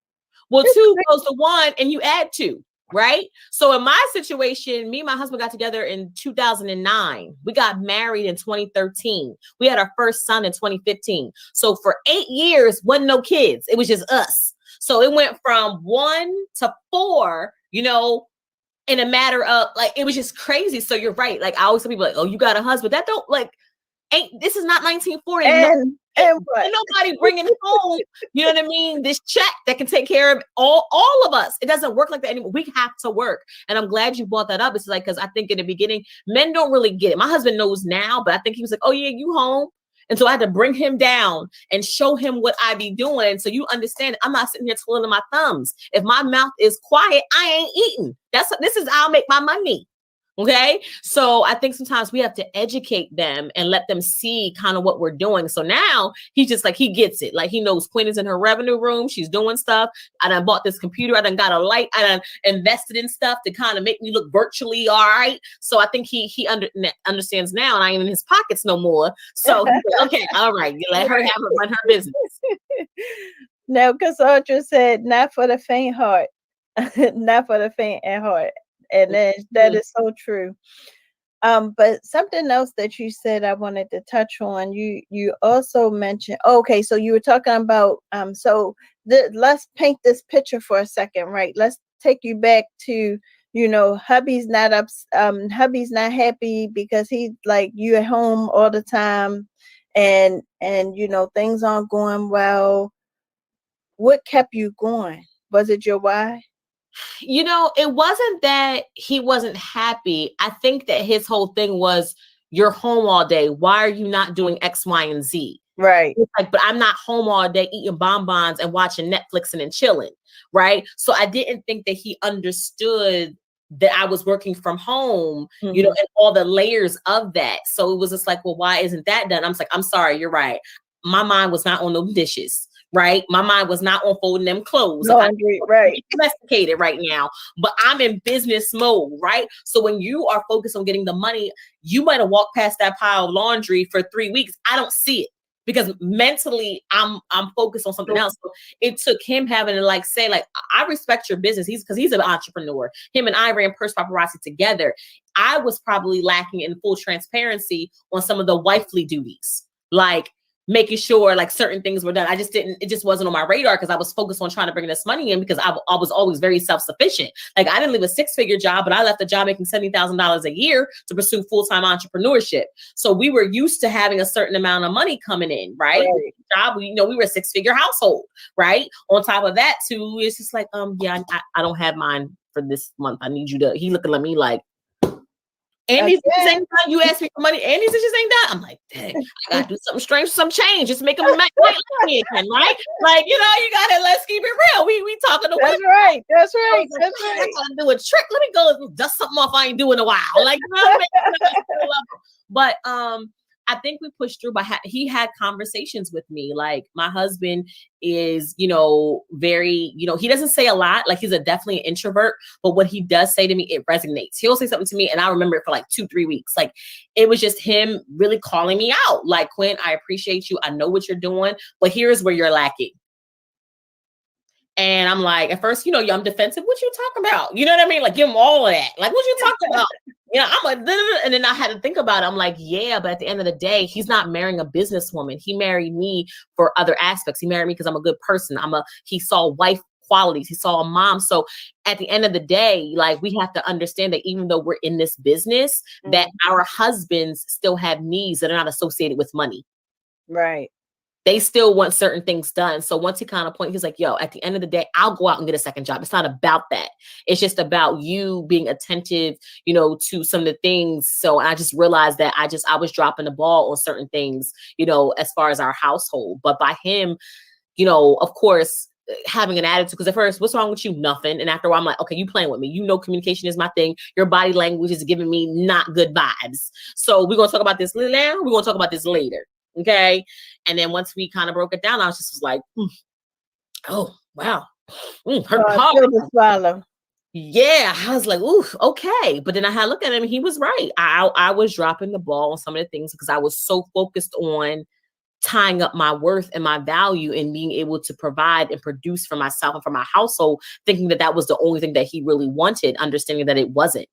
Well, 2 goes to 1 and you add 2, right? So in my situation, me and my husband got together in 2009. We got married in 2013. We had our first son in 2015. So for 8 years, wasn't no kids. It was just us. So it went from 1 to 4, in a matter of like, it was just crazy. So you're right. Like, I always tell people, like, oh, you got a husband. That don't like, this is not 1940. And what? Nobody bringing home, you know what I mean? This check that can take care of all of us. It doesn't work like that anymore. We have to work. And I'm glad you brought that up. It's like, because I think in the beginning, men don't really get it. My husband knows now, but I think he was like, oh yeah, you home. And so I had to bring him down and show him what I be doing. So you understand, I'm not sitting here twiddling my thumbs. If my mouth is quiet, I ain't eating. This is how I make my money. Okay. So I think sometimes we have to educate them and let them see kind of what we're doing. So now he's just like, he gets it. Like, he knows Quinn is in her revenue room. She's doing stuff. I done bought this computer. I done got a light. I done invested in stuff to kind of make me look virtually all right. So I think he understands now, and I ain't in his pockets no more. So okay. All right. You let her have her run her business. Now, Cassandra said, not for the faint heart, not for the faint at heart. And that is so true. But something else that you said I wanted to touch on, you also mentioned, okay, so you were talking about so let's paint this picture for a second, right? Let's take you back to, hubby's not happy because he's like, you at home all the time, and things aren't going well. What kept you going? Was it your why? It wasn't that he wasn't happy. I think that his whole thing was, you're home all day. Why are you not doing X, Y, and Z? Right. It's like, but I'm not home all day eating bonbons and watching Netflix and chilling. Right. So I didn't think that he understood that I was working from home, Mm-hmm. and all the layers of that. So it was just like, well, why isn't that done? I'm just like, I'm sorry, you're right. My mind was not on those dishes. Right. My mind was not on folding them clothes. Laundry, right. Domesticated right now, but I'm in business mode. Right. So when you are focused on getting the money, you might have walked past that pile of laundry for 3 weeks. I don't see it because mentally I'm focused on something else. So it took him having to say, I respect your business. He's an entrepreneur. Him and I ran Purse Paparazzi together. I was probably lacking in full transparency on some of the wifely duties, like making sure certain things were done. It just wasn't on my radar because I was focused on trying to bring this money in because I was always very self-sufficient. I didn't leave a 6-figure job, but I left a job making $70,000 a year to pursue full-time entrepreneurship. So we were used to having a certain amount of money coming in, right? Job, we were a 6-figure household, right? On top of that too, it's just I don't have mine for this month. I need you to, he looking at me like, and these same time you ask me for money, and these just ain't done. I'm like, dang, I gotta do something strange, some change, just make them like me again, right? You gotta, let's keep it real. We talking to That's women. right. That's right. I gotta do a trick. Let me go dust something off I ain't doing in a while. But I think we pushed through, but he had conversations with me. My husband is, very, he doesn't say a lot. He's definitely an introvert, but what he does say to me, it resonates. He'll say something to me and I remember it for 2-3 weeks. It was just him really calling me out. Quinn, I appreciate you. I know what you're doing, but here's where you're lacking. And I'm like, at first, I'm defensive. What you talking about? You know what I mean? Give him all of that. What you talking about? And then I had to think about it. I'm like, yeah, but at the end of the day, he's not marrying a businesswoman. He married me for other aspects. He married me because I'm a good person. He saw wife qualities. He saw a mom. So at the end of the day, we have to understand that even though we're in this business, that our husbands still have needs that are not associated with money. Right. They still want certain things done. So once he kind of pointed, he's like, yo, at the end of the day, I'll go out and get a second job. It's not about that. It's just about you being attentive, to some of the things. So I just realized that I was dropping the ball on certain things, as far as our household. But by him, of course, having an attitude, because at first, what's wrong with you? Nothing. And after a while, I'm like, okay, you playing with me. Communication is my thing. Your body language is giving me not good vibes. So we're going to talk about this now. We're going to talk about this later. Okay. And then once we kind of broke it down, I was like, oh, wow. Her heart. Swallow. Yeah. I was like, ooh, okay. But then I had to look at him and he was right. I was dropping the ball on some of the things because I was so focused on tying up my worth and my value and being able to provide and produce for myself and for my household, thinking that was the only thing that he really wanted, understanding that it wasn't.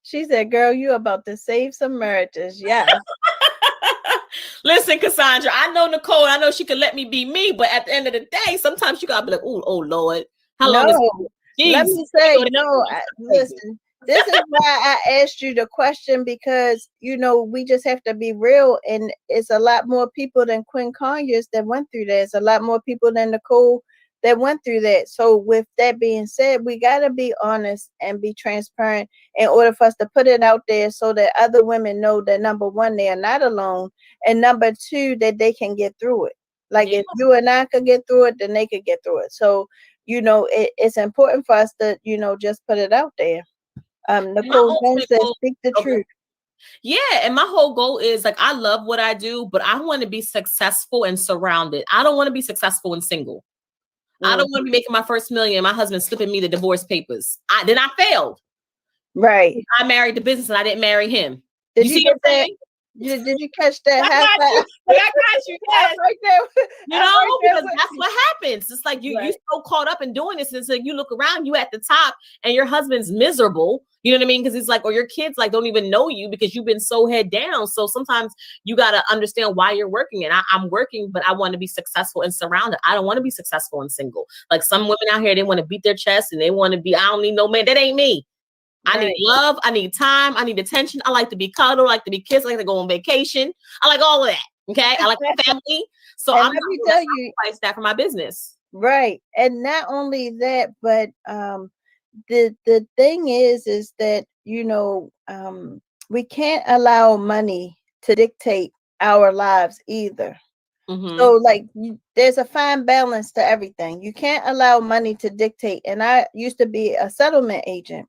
She said, girl, you about to save some marriages. Yes. Listen, Cassandra, I know Nicole, I know she could let me be me, but at the end of the day, sometimes you gotta be like, oh Lord, how long is it? Let me say, listen, this is why I asked you the question, because we just have to be real, and it's a lot more people than Quinn Conyers that went through that. It's a lot more people than Nicole that went through that. So with that being said, we got to be honest and be transparent in order for us to put it out there so that other women know that, number one, they are not alone, and number two, that they can get through it. If you and I could get through it, then they could get through it. So, it's important for us to, just put it out there. Nicole says, speak the truth. Yeah. And my whole goal is I love what I do, but I want to be successful and surrounded. I don't want to be successful and single. I don't want to be making my first million. My husband slipping me the divorce papers. Then I failed. Right. I married the business and I didn't marry him. Did you get that? Did you catch that? I got you I'm can. right there. You I'm know, right there because with that's you. what happens. It's like you Right. so caught up in doing this, and so you look around, you at the top, and your husband's miserable. You know what I mean? Because it's like, or your kids like don't even know you because you've been so head down. So sometimes you got to understand why you're working. And I'm working, but I want to be successful and surrounded. I don't want to be successful and single. Like some women out here, they want to beat their chest and they want to be. I don't need no man. That ain't me. I need Right. love. I need time. I need attention. I like to be cuddled. I like to be kissed. I like to go on vacation. I like all of that. Okay. I like my family. So And I'm let not me going tell to you, sacrifice that for my business. right. And not only that, but the thing is that, we can't allow money to dictate our lives either. Mm-hmm. So like there's a fine balance to everything. You can't allow money to dictate. And I used to be a settlement agent.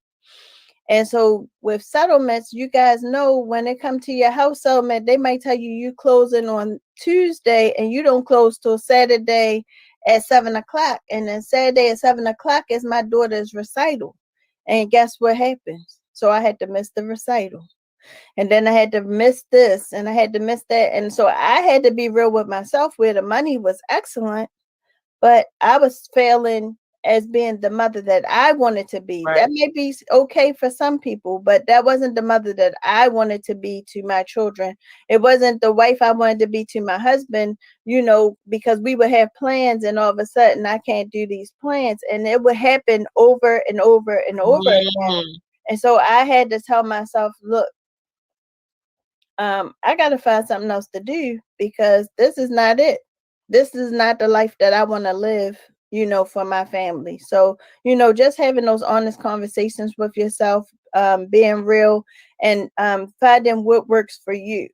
And so with settlements, you guys know when it comes to your house settlement, they might tell you closing on Tuesday and you don't close till Saturday at 7 o'clock. And then Saturday at 7 o'clock is my daughter's recital. And guess what happens? So I had to miss the recital. And then I had to miss this and I had to miss that. And so I had to be real with myself where the money was excellent, but I was failing as being the mother that I wanted to be. Right. That may be okay for some people, but that wasn't the mother that I wanted to be to my children. It wasn't the wife I wanted to be to my husband, because we would have plans and all of a sudden I can't do these plans. And it would happen over and over and over again. Mm-hmm. And so I had to tell myself, look, I got to find something else to do because this is not it. This is not the life that I want to live, for my family. So, just having those honest conversations with yourself, being real and finding what works for you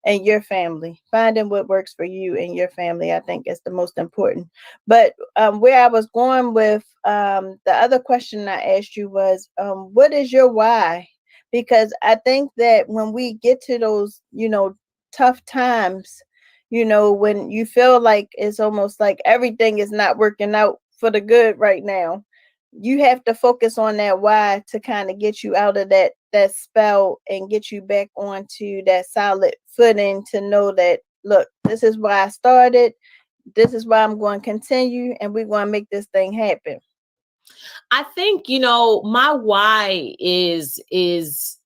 and your family. Finding what works for you and your family, I think is the most important. But where I was going with the other question I asked you was, what is your why? Because I think that when we get to those, tough times, when you feel like it's almost like everything is not working out for the good right now, you have to focus on that why to kind of get you out of that spell and get you back onto that solid footing to know that, look, this is why I started, this is why I'm going to continue, and we're going to make this thing happen. I think, my why is it's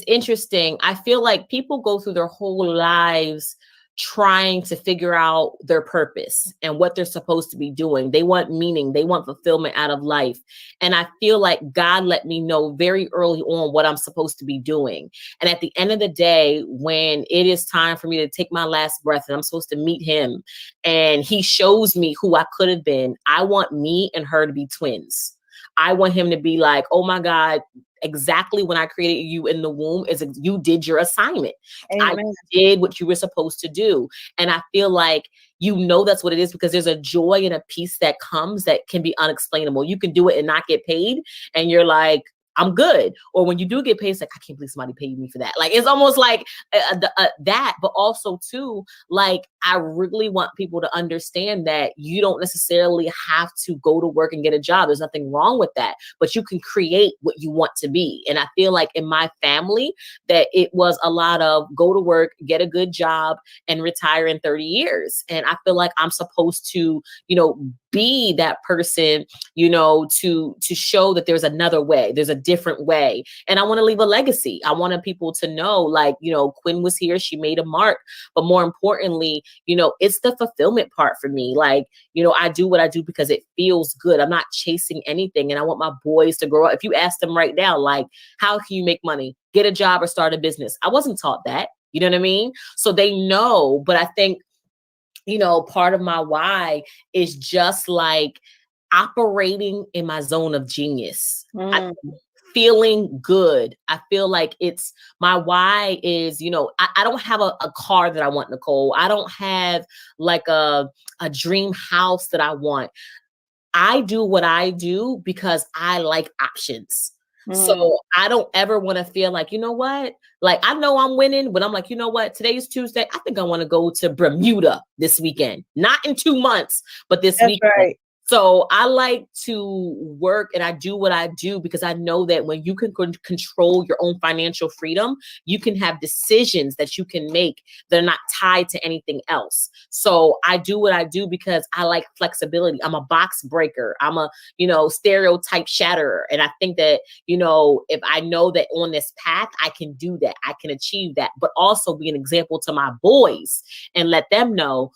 interesting. I feel like people go through their whole lives trying to figure out their purpose and what they're supposed to be doing. They want meaning. They want fulfillment out of life. And I feel like God let me know very early on what I'm supposed to be doing. And at the end of the day, when it is time for me to take my last breath and I'm supposed to meet him and he shows me who I could have been, I want me and her to be twins. I want him to be like, oh my God, exactly when I created you in the womb is you did your assignment. Amen. I did what you were supposed to do. And I feel like, that's what it is because there's a joy and a peace that comes that can be unexplainable. You can do it and not get paid. And you're like, I'm good. Or when you do get paid, it's like, I can't believe somebody paid me for that. Like, it's almost like that, but also too, like, I really want people to understand that you don't necessarily have to go to work and get a job. There's nothing wrong with that, but you can create what you want to be. And I feel like in my family that it was a lot of go to work, get a good job and retire in 30 years. And I feel like I'm supposed to, be that person, to show that there's another way, there's a different way. And I want to leave a legacy. I wanted people to know, like, Quinn was here, she made a mark, but more importantly, it's the fulfillment part for me. Like, I do what I do because it feels good. I'm not chasing anything. And I want my boys to grow up. If you ask them right now, like, how can you make money, get a job or start a business? I wasn't taught that. You know what I mean? So they know, but I think, part of my why is just like operating in my zone of genius. Feeling good. I feel like it's my why is, I don't have a car that I want, Nicole. I don't have like a dream house that I want. I do what I do because I like options. So I don't ever want to feel like, what? Like, I know I'm winning, but I'm like, what? Today is Tuesday. I think I want to go to Bermuda this weekend. Not in 2 months, but this That's weekend. right. So I like to work and I do what I do because I know that when you can control your own financial freedom, you can have decisions that you can make that are not tied to anything else. So I do what I do because I like flexibility. I'm a box breaker. I'm a, stereotype shatterer. And I think that, if I know that on this path, I can do that, I can achieve that, but also be an example to my boys and let them know,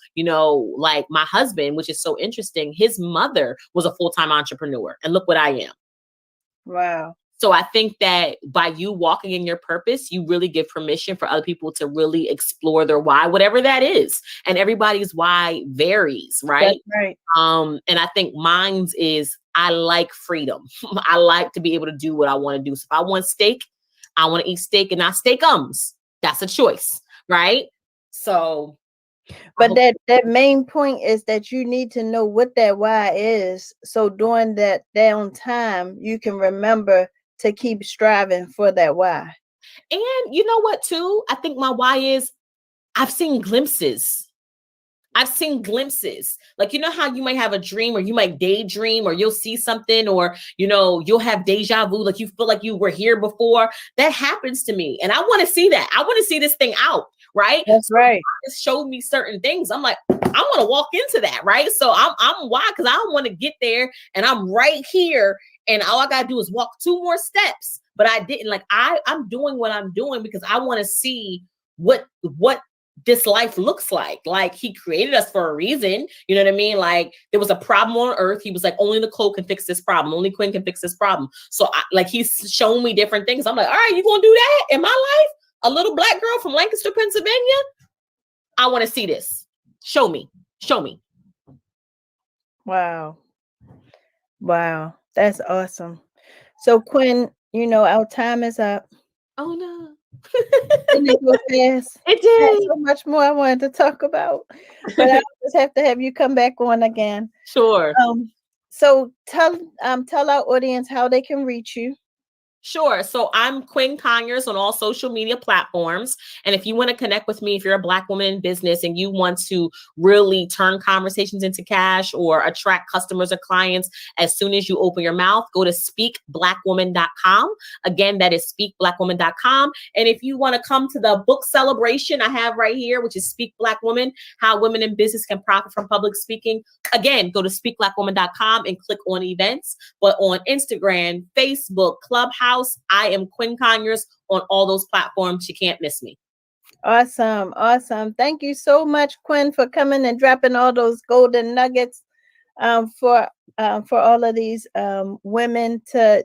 like my husband, which is so interesting, his mother was a full-time entrepreneur. And look what I am. Wow. So I think that by you walking in your purpose, you really give permission for other people to really explore their why, whatever that is. And everybody's why varies, right? That's right. And I think mine's is I like freedom. I like to be able to do what I want to do. So if I want steak, I want to eat steak and not steakums. That's a choice, right? So but that main point is that you need to know what that why is. So during that downtime, you can remember to keep striving for that why. And you know what, too? I think my why is I've seen glimpses. Like, how you might have a dream or you might daydream or you'll see something or, you'll have deja vu. Like you feel like you were here before. That happens to me. And I want to see that. I want to see this thing out. Right. That's right. It showed me certain things. I'm like, I want to walk into that. Right. So I'm why? Because I don't want to get there and I'm right here. And all I got to do is walk 2 more steps. But I didn't. Like I'm doing what I'm doing because I want to see what this life looks like. Like he created us for a reason. You know what I mean? Like there was a problem on earth. He was like, only Nicole can fix this problem. Only Quinn can fix this problem. So he's shown me different things. I'm like, all right, you gonna do that in my life? A little black girl from Lancaster, Pennsylvania? I want to see this. Show me. Wow. That's awesome. So Quinn, our time is up. Oh no. Didn't it go fast? It did. There's so much more I wanted to talk about, but I just have to have you come back on again. Sure. So tell our audience how they can reach you. Sure. So I'm Quinn Conyers on all social media platforms. And if you want to connect with me, if you're a Black woman in business and you want to really turn conversations into cash or attract customers or clients as soon as you open your mouth, go to speakblackwoman.com. Again, that is speakblackwoman.com. And if you want to come to the book celebration I have right here, which is Speak Black Woman, How Women in Business Can Profit from Public Speaking, again, go to speakblackwoman.com and click on events. But on Instagram, Facebook, Clubhouse, I am Quinn Conyers on all those platforms. You can't miss me. Awesome. Thank you so much, Quinn, for coming and dropping all those golden nuggets for all of these women to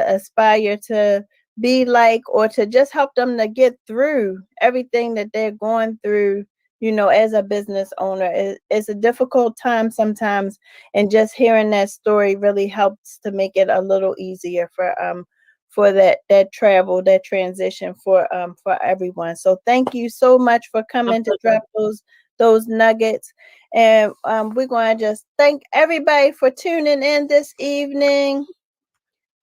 aspire to be like, or to just help them to get through everything that they're going through. As a business owner, it's a difficult time sometimes, and just hearing that story really helps to make it a little easier for that travel, that transition for everyone. So thank you so much for coming to drop those nuggets. And we're going to just thank everybody for tuning in this evening.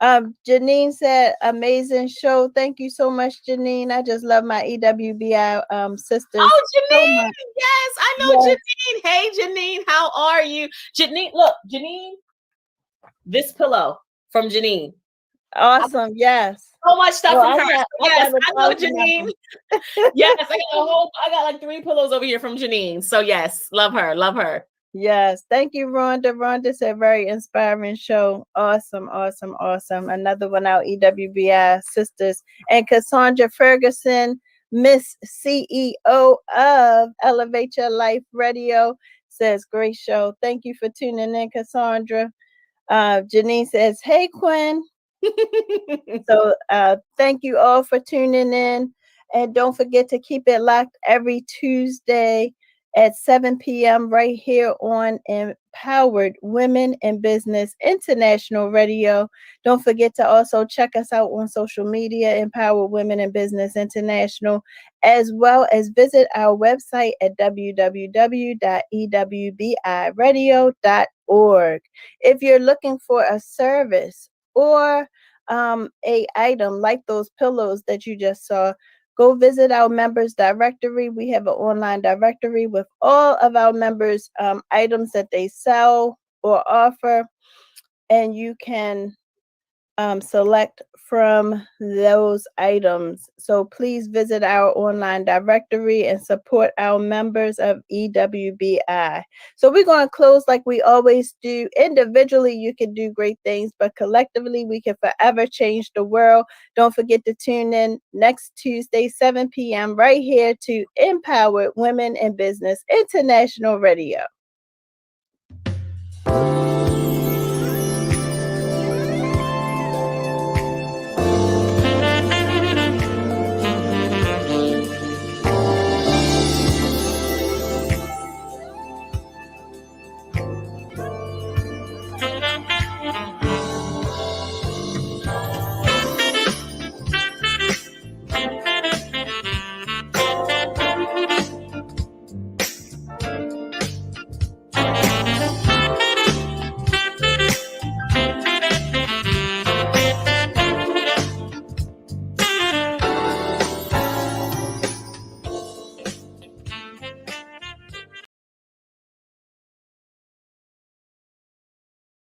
Janine said, amazing show. Thank you so much, Janine. I just love my EWBI sisters. Oh, Janine. So yes, I know Janine. Hey, Janine, how are you? Janine, look, Janine, this pillow from Janine. Awesome. Yes. So much stuff from her. Yes, I know Janine. Yes, I got like 3 pillows over here from Janine. So yes, love her. Yes. Thank you, Rhonda. Rhonda said very inspiring show. Awesome. Another one, our EWBI sisters. And Cassandra Ferguson, Miss CEO of Elevate Your Life Radio, says great show. Thank you for tuning in, Cassandra. Janine says, hey, Quinn. So thank you all for tuning in, and don't forget to keep it locked every Tuesday at 7 p.m. right here on Empowered Women in Business International Radio. Don't forget to also check us out on social media, Empowered Women in Business International, as well as visit our website at www.ewbiradio.org. If you're looking for a service or a item like those pillows that you just saw, go visit our members directory. We have an online directory with all of our members items that they sell for offer, and you can select from those items. So please visit our online directory and support our members of EWBI. So we're going to close like we always do. Individually, you can do great things, but collectively, we can forever change the world. Don't forget to tune in next Tuesday, 7 p.m. right here to Empowered Women in Business International Radio.